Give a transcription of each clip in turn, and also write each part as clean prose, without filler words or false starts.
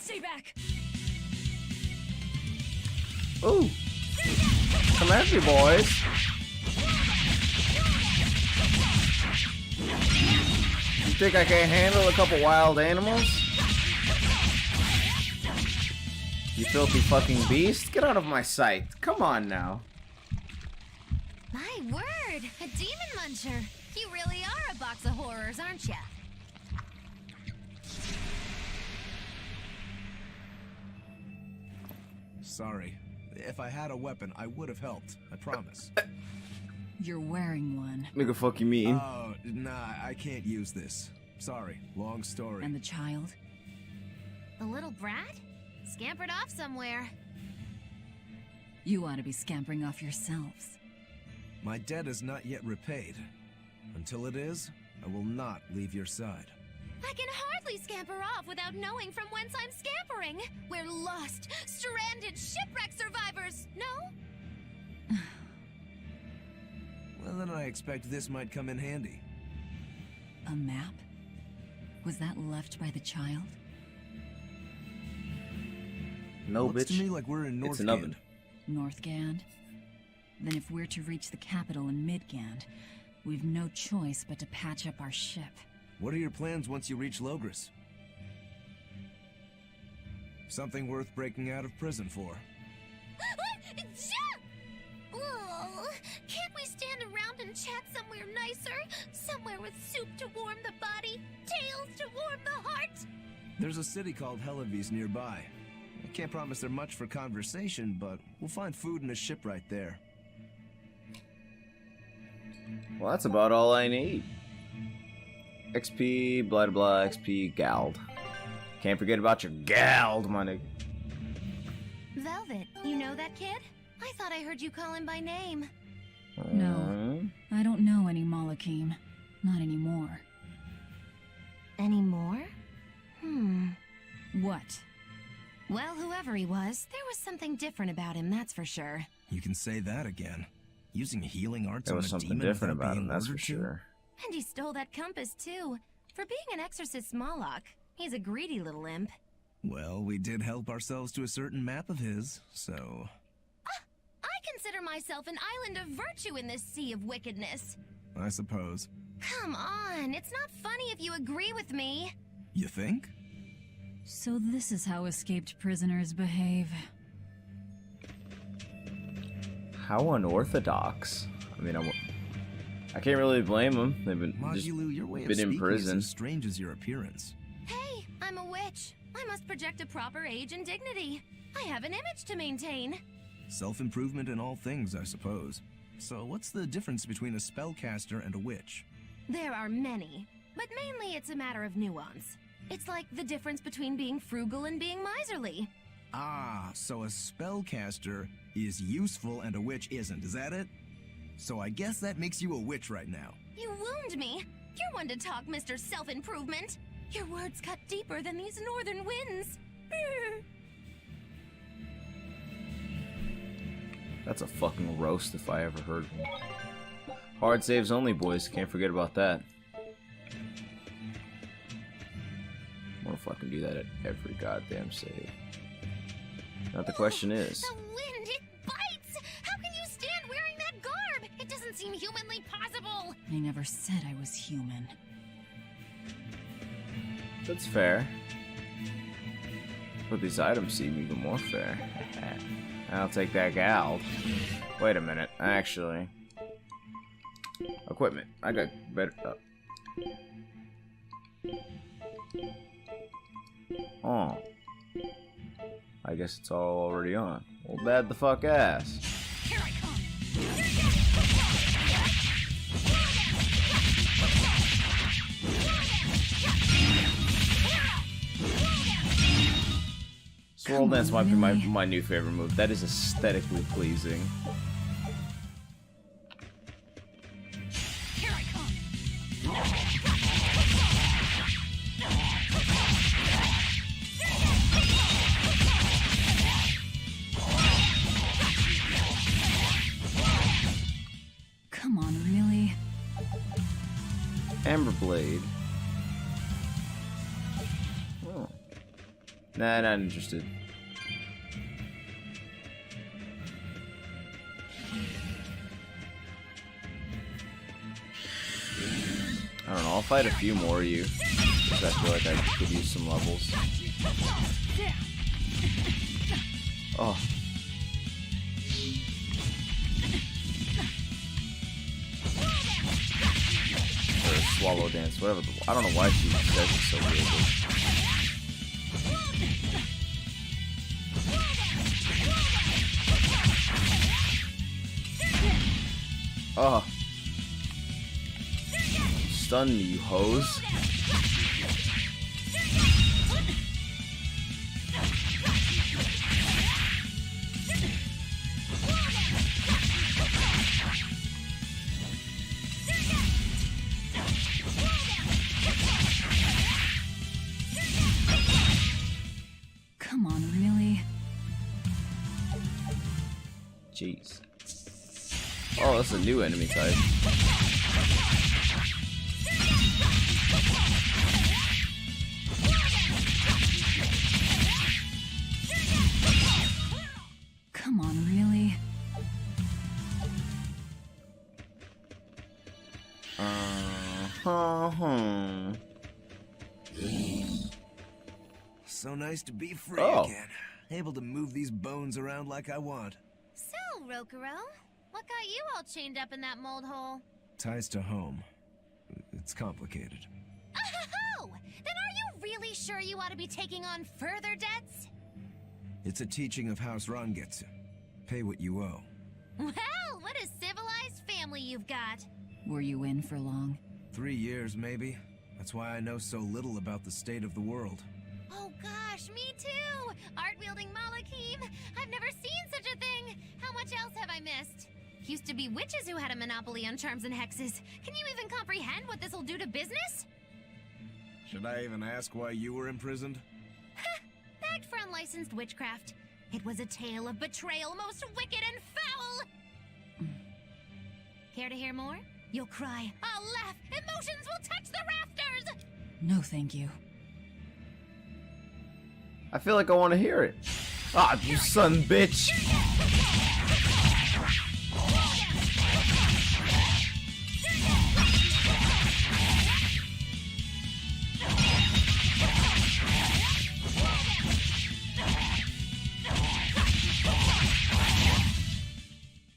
Stay back. Ooh. Come at me, boys. You think I can't handle a couple wild animals? You filthy fucking beast. Get out of my sight. Come on now. My word, a demon muncher. You really are a box of horrors, aren't ya? Sorry. If I had a weapon, I would have helped. I promise. You're wearing one. Nigga, fuck you mean? Oh, nah, I can't use this. Sorry, long story. And the child? The little brat? Scampered off somewhere. You ought to be scampering off yourselves. My debt is not yet repaid. Until it is, I will not leave your side. I can hardly scamper off without knowing from whence I'm scampering. We're lost, stranded shipwreck survivors, no? Well, then I expect this might come in handy. A map? Was that left by the child? No, Looks bitch. to me like we're in It's an Northgand. oven. Northgand? Then if we're to reach the capital in Midgand, we've no choice but to patch up our ship. What are your plans once you reach Logris? Something worth breaking out of prison for. Oh, can't we stand around and chat somewhere nicer? Somewhere with soup to warm the body, tales to warm the heart? There's a city called Helavis nearby. I can't promise there much for conversation, but we'll find food and a ship right there. Well, that's about all I need. XP, blah blah, XP, Gald. Can't forget about your Gald, my nigga. Velvet, you know that kid? I thought I heard you call him by name. No, I don't know any Malakim. Not anymore. Anymore? What? Well, whoever he was, there was something different about him, that's for sure. You can say that again. Using healing arts There on was a something demon different without about being him, that's for ordered to? sure. And he stole that compass, too. For being an exorcist Moloch, he's a greedy little imp. Well, we did help ourselves to a certain map of his, so... I consider myself an island of virtue in this sea of wickedness. I suppose. Come on, it's not funny if you agree with me. You think? So this is how escaped prisoners behave. How unorthodox. I mean, I can't really blame them. They've been just Majilu, your way of been in speaking prison. is as strange as your appearance. Hey, I'm a witch. I must project a proper age and dignity. I have an image to maintain. Self-improvement in all things, I suppose. So what's the difference between a spellcaster and a witch? There are many, but mainly it's a matter of nuance. It's like the difference between being frugal and being miserly. Ah, so a spellcaster is useful and a witch isn't, is that it? So I guess that makes you a witch right now. You wound me. You're one to talk, Mr. Self-Improvement. Your words cut deeper than these northern winds. That's a fucking roast if I ever heard one. Hard saves only, boys. Can't forget about that. I wanna fucking do that at every goddamn save. Now the question is, The wind, it bites! How can you stand wearing that garb? It doesn't seem humanly possible. I never said I was human. that's fair. But these items seem even more fair. I'll take that gal. Wait a minute, actually. Equipment. I got better. Oh. I guess it's all already on. Well, bad the fuck ass. Here I come! Swirl dance might be my new favorite move. That is aesthetically pleasing. Here I come! Come on, really? Amber Blade. Oh. Nah, not interested. I don't know, I'll fight a few more of you. Because I feel like I could use some levels. Oh. Or swallow dance, whatever. I don't know why she says it so weird. Oh. Stun me, you hoes. Come on, really? Jeez. Oh, that's a new enemy type. Come on, really? So nice to be free Oh. again. Able to move these bones around like I want. So, Rokuro, what got you all chained up in that mold hole? Ties to home. It's complicated. Oh! Then are you really sure you ought to be taking on further debts? It's a teaching of House Rangetsu. Pay what you owe. Well, what a civilized family you've got. Were you in for long? 3 years, maybe. That's why I know so little about the state of the world. Oh gosh, me too! Art-wielding Malakim! I've never seen such a thing! How much else have I missed? Used to be witches who had a monopoly on charms and hexes. Can you even comprehend what this'll do to business? Should I even ask why you were imprisoned? Bagged for unlicensed witchcraft. It was a tale of betrayal most wicked and foul! Care to hear more? You'll cry, I'll laugh, emotions will touch the rafters! No, thank you. I feel like I want to hear it. Ah, you son bitch.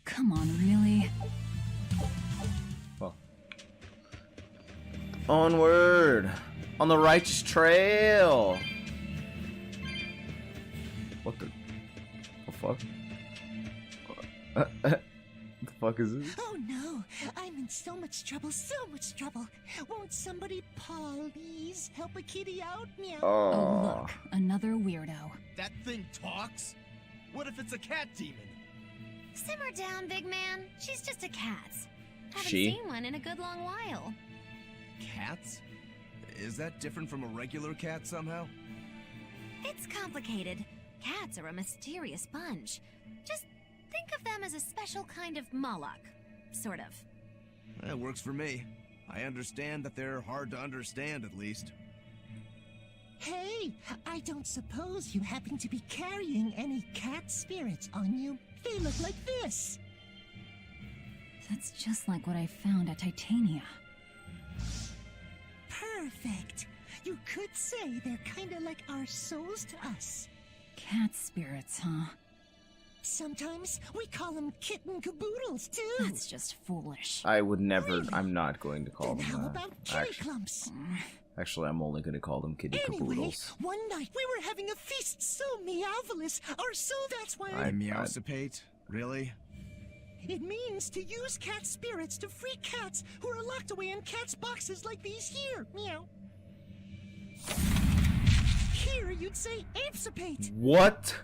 Come on, really? Well. Onward. On the righteous trail. What the fuck? What the fuck is this? Oh no, I'm in so much trouble, so much trouble. Won't somebody please help a kitty out? Meow. Oh, Oh, look, another weirdo. That thing talks? What if it's a cat demon? Simmer down, big man. She's just a cat. Haven't She? seen one in a good long while. Cats? Is that different from a regular cat somehow? It's complicated. Cats are a mysterious bunch. Just think of them as a special kind of Moloch. Sort of. That works for me. I understand that they're hard to understand, at least. Hey, I don't suppose you happen to be carrying any cat spirits on you? They look like this. That's just like what I found at Titania. Perfect. You could say they're kinda like our souls to us. Cat spirits, huh? Sometimes we call them kitten caboodles, too. That's just foolish. I would never. I'm not going to call Then how them that. about kitty clumps? Actually, I'm only going to call them kitty Anyway, caboodles. one night we were having a feast so meowvelous, or so that's why I meowsipate? Really? It means to use cat spirits to free cats who are locked away in cats' boxes like these here. Meow. Here you'd say apesipate. What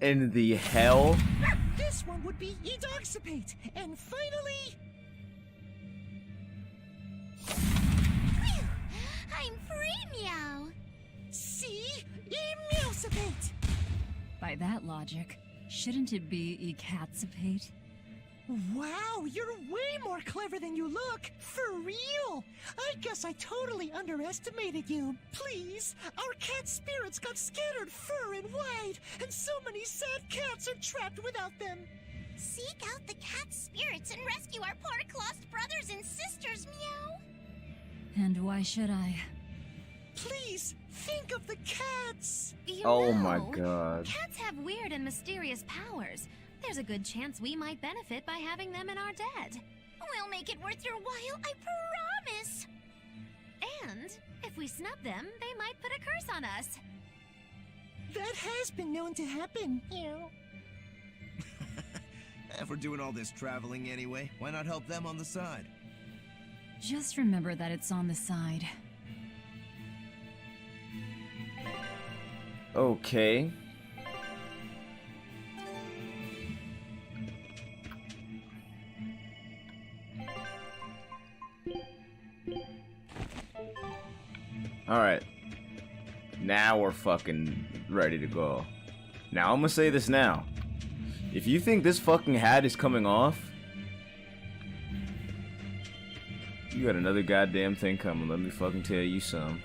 in the hell? This one would be edoxipate. And finally... Phew! I'm free, meow. see? Emeowsipate. By that logic, shouldn't it be ecatsipate? Wow, you're way more clever than you look. For real. I guess I totally underestimated you. Please, our cat spirits got scattered far and wide, and so many sad cats are trapped without them. Seek out the cat spirits and rescue our poor lost brothers and sisters, meow. And why should I? Please, think of the cats. Oh my god. Cats have weird and mysterious powers. There's a good chance we might benefit by having them in our debt. We'll make it worth your while, I promise. And if we snub them, they might put a curse on us. That has been known to happen. If we're doing all this traveling anyway, why not help them on the side? Just remember that it's on the side. Okay. Alright. Now we're fucking ready to go. Now I'm gonna say this now. If you think this fucking hat is coming off, you got another goddamn thing coming. Let me fucking tell you some.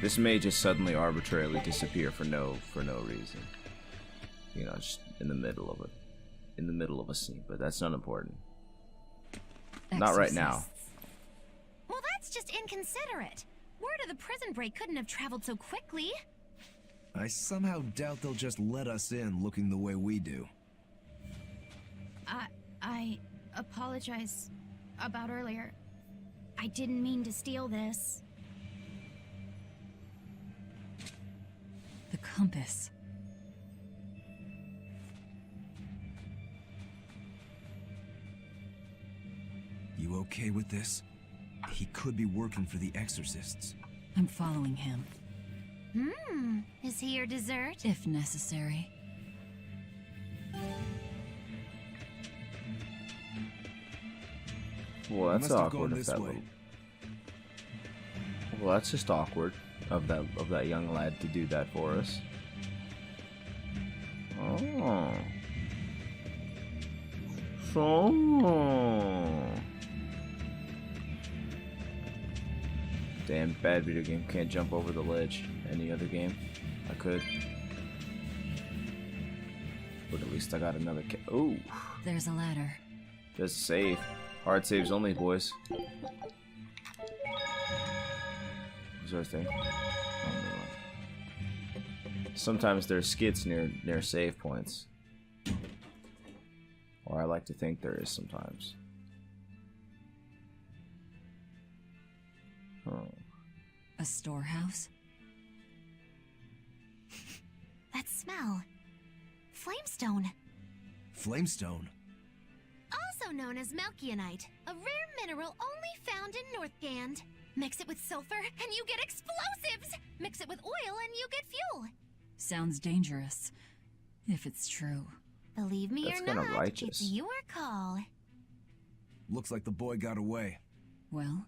This may just suddenly arbitrarily disappear for no reason. You know, just in the middle of a scene, but that's not important. Not right now. Well, that's just inconsiderate. Word of the prison break couldn't have traveled so quickly. I somehow doubt they'll just let us in looking the way we do. I apologize about earlier. I didn't mean to steal this. The compass. You okay with this? He could be working for the exorcists. I'm following him, Is he your dessert? if necessary. Well, that's must have awkward. gone If this that way. little... Well, that's just awkward of that young lad to do that for us. Oh. So. Damn, bad video game. Can't jump over the ledge. Any other game, I could. But at least I got another ooh. There's a ladder. There's a save. Hard saves only, boys. What's our thing? Oh, never mind. Sometimes there's skits near save points. Or I like to think there is sometimes. Oh. A storehouse? That smell. Flamestone. Flamestone? Also known as Melchionite, a rare mineral only found in Northgand. Mix it with sulfur and you get explosives! Mix it with oil and you get fuel! Sounds dangerous. If it's true. Believe me That's or kinda not, righteous. it's your call. Looks like the boy got away. Well,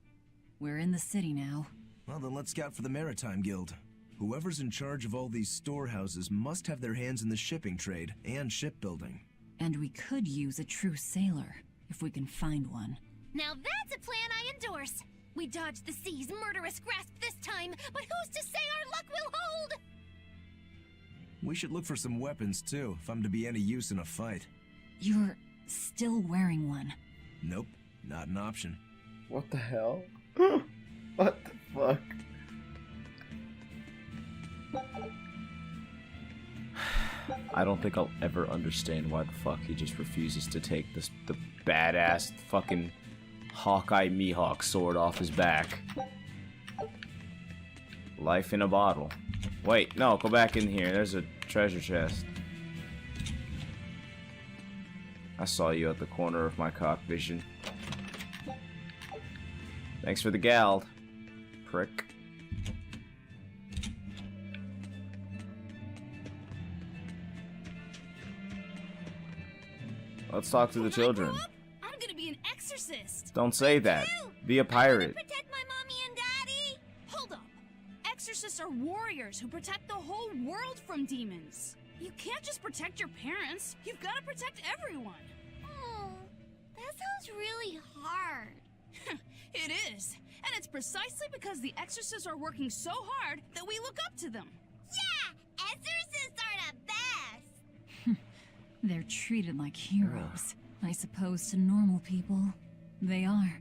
we're in the city now. Well, then let's scout for the Maritime Guild. Whoever's in charge of all these storehouses must have their hands in the shipping trade and shipbuilding. And we could use a true sailor, if we can find one. Now that's a plan I endorse! We dodged the sea's murderous grasp this time, but who's to say our luck will hold? We should look for some weapons, too, if I'm to be any use in a fight. You're still wearing one. Nope, not an option. What the hell? What the fuck? I don't think I'll ever understand why the fuck he just refuses to take the badass fucking Hawkeye Mihawk sword off his back. Life in a bottle. Wait, no, go back in here. There's a treasure chest. I saw you at the corner of my cock vision. Thanks for the gald, prick. Let's talk to the children. I'm gonna be an exorcist. Don't say that. Be a pirate. Protect my mommy and daddy! Hold up. Exorcists are warriors who protect the whole world from demons. You can't just protect your parents. You've got to protect everyone. Oh, that sounds really hard. It is. And it's precisely because the exorcists are working so hard that we look up to them. Yeah! Exorcists are the best! They're treated like heroes. I suppose to normal people, they are.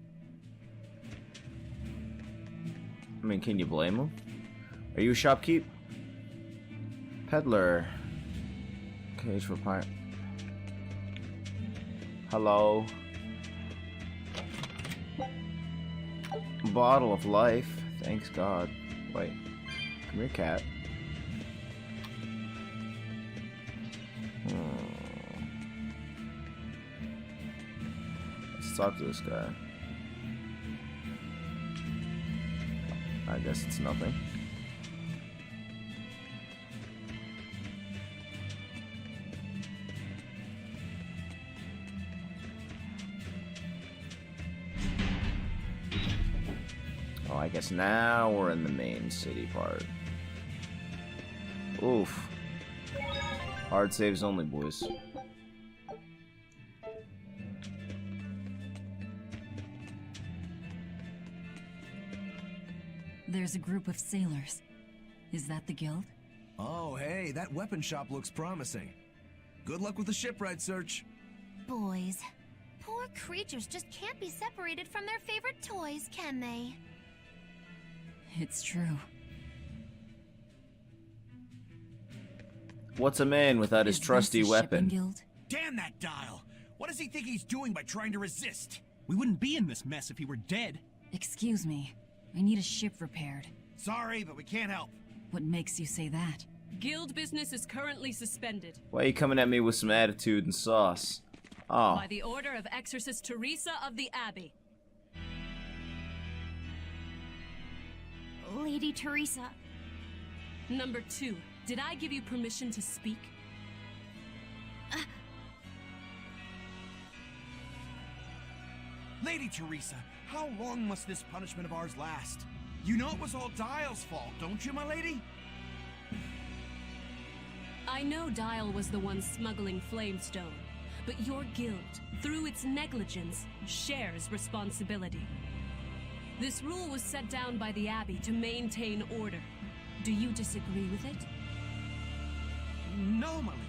I mean, can you blame them? Are you a shopkeep? Peddler. Cage for pirate. Hello. Bottle of life. Thanks God. Wait. Come here, cat. Let's talk to this guy. I guess it's nothing. Oh, I guess now we're in the main city part. Oof. Hard saves only, boys. There's a group of sailors. Is that the guild? Oh, hey, that weapon shop looks promising. Good luck with the shipwright search. Boys, poor creatures just can't be separated from their favorite toys, can they? It's true. What's a man without his Is trusty this a shipping weapon? guild? Damn that dial! What does he think he's doing by trying to resist? We wouldn't be in this mess if he were dead. Excuse me. I need a ship repaired. Sorry, but we can't help. What makes you say that? Guild business is currently suspended. Why are you coming at me with some attitude and sauce? Oh. By the order of Exorcist Teresa of the Abbey. Lady Teresa. Number 2, did I give you permission to speak? Lady Teresa, how long must this punishment of ours last? You know it was all Dial's fault, don't you, my lady? I know Dial was the one smuggling Flamestone, but your guild, through its negligence, shares responsibility. This rule was set down by the Abbey to maintain order. Do you disagree with it? No, my lady.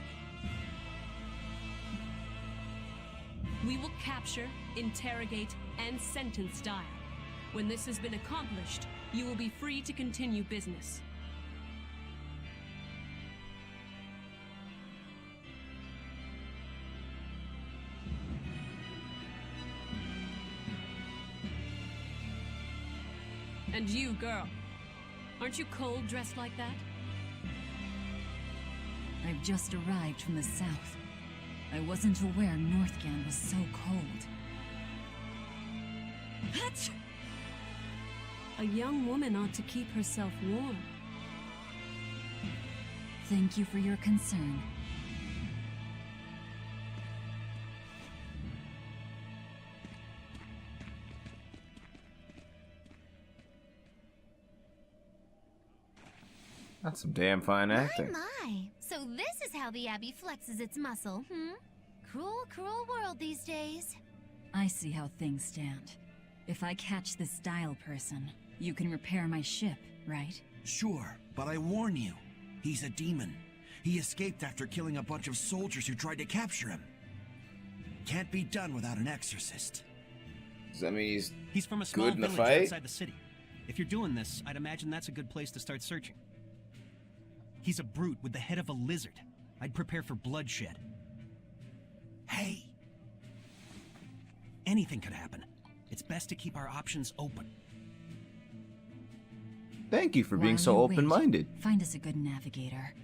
We will capture, interrogate, and sentence Dial. When this has been accomplished, you will be free to continue business. And you, girl, aren't you cold dressed like that? I've just arrived from the south. I wasn't aware Northgand was so cold. What? A young woman ought to keep herself warm. Thank you for your concern. That's some damn fine acting. My. So this is how the Abbey flexes its muscle, Cruel, cruel world these days. I see how things stand. If I catch this Dial person, you can repair my ship, right? Sure, but I warn you, he's a demon. He escaped after killing a bunch of soldiers who tried to capture him. Can't be done without an exorcist. Does that mean He's from a small good in the village fight? outside the city. If you're doing this, I'd imagine that's a good place to start searching. He's a brute with the head of a lizard. I'd prepare for bloodshed. Hey! Anything could happen. It's best to keep our options open. Thank you for being While so you wait, open-minded. Find us a good navigator.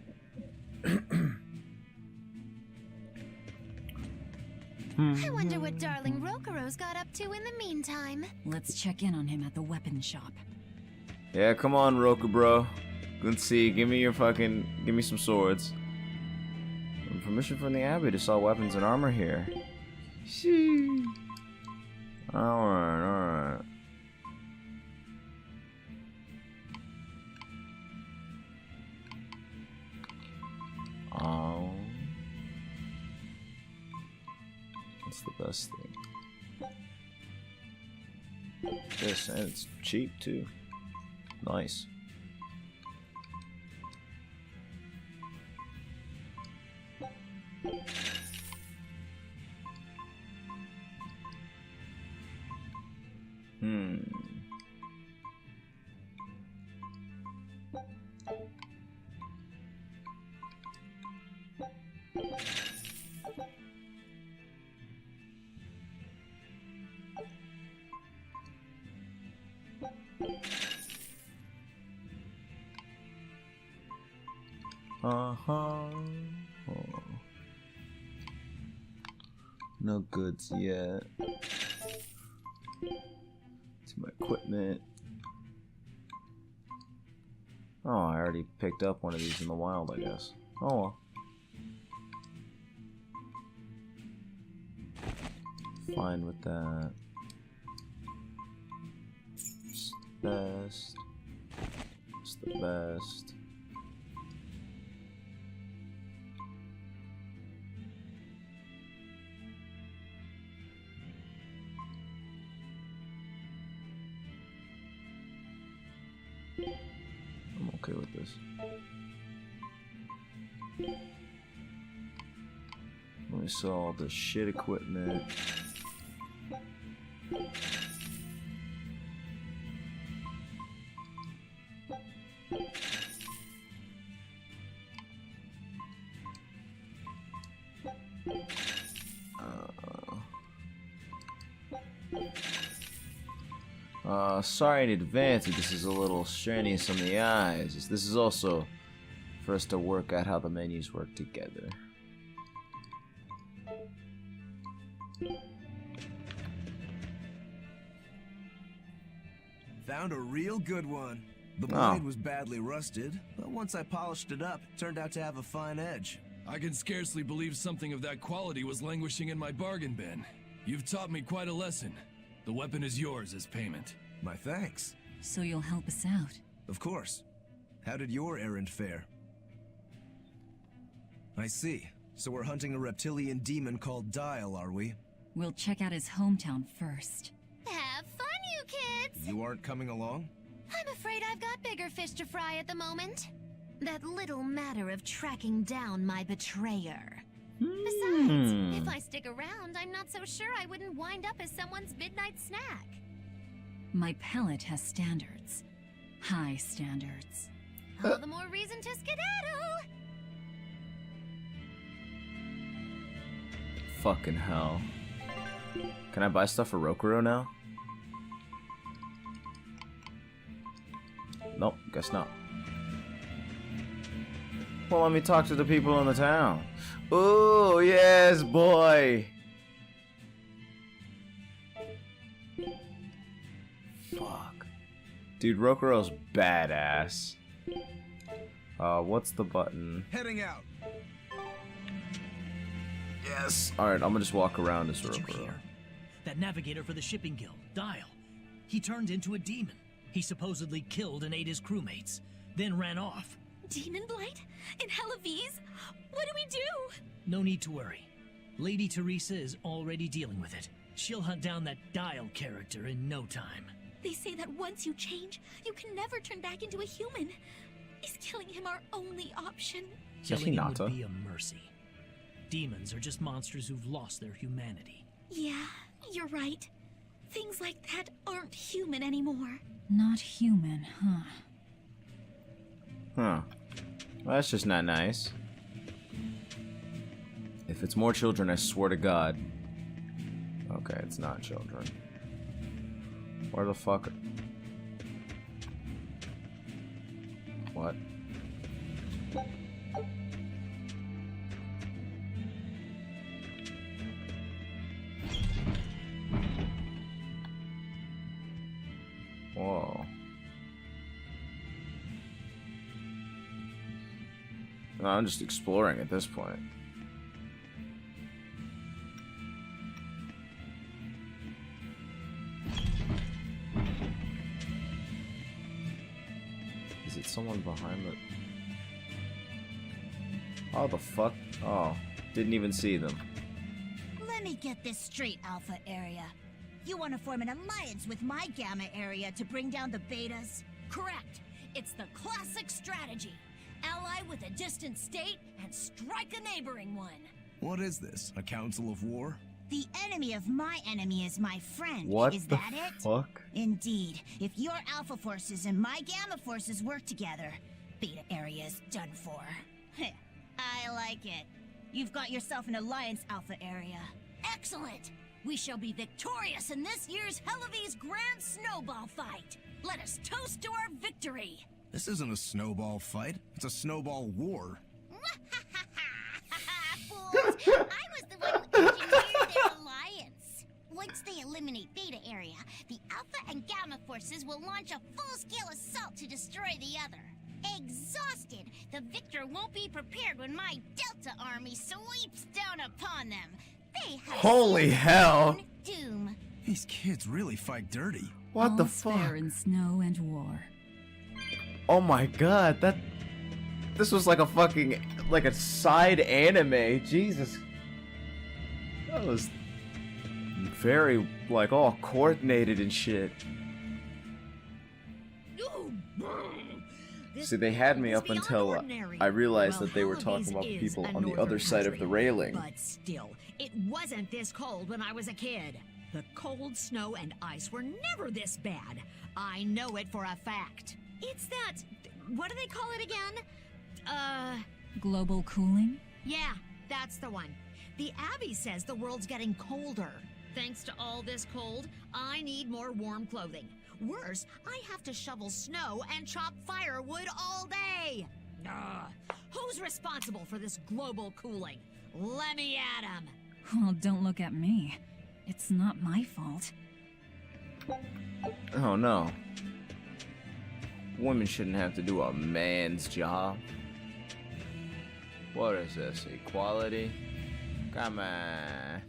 I wonder what darling Rokuro's got up to in the meantime. Let's check in on him at the weapon shop. Yeah, come on, Roku bro. Let's see. Give me some swords. And permission from the Abbey to sell weapons and armor here. Shee. Alright. best thing. This, and it's cheap too. Nice. Oh. No goods yet. To my equipment. Oh, I already picked up one of these in the wild, I guess. Oh well. Fine with that. It's the best. It's the best. I'm okay with this. Let me sell all the shit equipment. Sorry in advance if this is a little strenuous on the eyes. This is also for us to work out how the menus work together. Found a real good one. The blade was badly rusted, but once I polished it up, it turned out to have a fine edge. I can scarcely believe something of that quality was languishing in my bargain bin. You've taught me quite a lesson. The weapon is yours as payment. My thanks. So you'll help us out? Of course. How did your errand fare? I see. So we're hunting a reptilian demon called Dial, are we? We'll check out his hometown first. Have fun, you kids! You aren't coming along? I'm afraid I've got bigger fish to fry at the moment. That little matter of tracking down my betrayer. Besides, if I stick around, I'm not so sure I wouldn't wind up as someone's midnight snack. My pellet has standards. High standards. All the more reason to skedaddle! Fucking hell. Can I buy stuff for Rokuro now? Nope, guess not. Well, let me talk to the people in the town. Ooh, yes, boy. Fuck. Dude, Rokuro's badass. What's the button? Heading out. Yes. Alright, I'm gonna just walk around as Did you Rokuro. hear? That navigator for the shipping guild, Dial. He turned into a demon. He supposedly killed and ate his crewmates, then ran off. Demon Blight? In Halaviz? What do we do? No need to worry. Lady Teresa is already dealing with it. She'll hunt down that Dial character in no time. They say that once you change, you can never turn back into a human. Is killing him our only option? Killing him would be a mercy. Demons are just monsters who've lost their humanity. Yeah, you're right. Things like that aren't human anymore. Not human, huh? Huh. Well, that's just not nice. If it's more children, I swear to God. Okay, it's not children. Where the fuck? What? Whoa. No, I'm just exploring at this point. Is it someone behind the... Oh, the fuck? Oh, didn't even see them. Lend me get this straight, Alpha Area. You want to form an alliance with my Gamma Area to bring down the Betas? Correct. It's the classic strategy. Ally with a distant state and strike a neighboring one. What is this? A council of war? The enemy of my enemy is my friend. What is the that it? fuck? Indeed. If your Alpha forces and my Gamma forces work together, Beta Area's done for. I like it. You've got yourself an alliance, Alpha Area. Excellent! We shall be victorious in this year's Hellevie's Grand Snowball Fight. Let us toast to our victory. This isn't a snowball fight. It's a snowball war. Fools! I was the one who engineered their alliance. Once they eliminate Beta Area, the Alpha and Gamma forces will launch a full-scale assault to destroy the other. Exhausted, the victor won't be prepared when my Delta army sweeps down upon them. They have Holy hell! doom. These kids really fight dirty. What the All's fuck? fair in snow and war. Oh my god, this was like a fucking, like a side anime. Jesus. That was very, like, all coordinated and shit. See, they had me up until I realized that they were talking about people on the other side of the railing. But still, it wasn't this cold when I was a kid. The cold, snow, and ice were never this bad. I know it for a fact. It's that... what do they call it again? Global cooling? Yeah, that's the one. The Abbey says the world's getting colder. Thanks to all this cold, I need more warm clothing. Worse, I have to shovel snow and chop firewood all day. Who's responsible for this global cooling? Let me at 'em. Well, don't look at me. It's not my fault. Oh no. Women shouldn't have to do a man's job. What is this? Equality? Come on.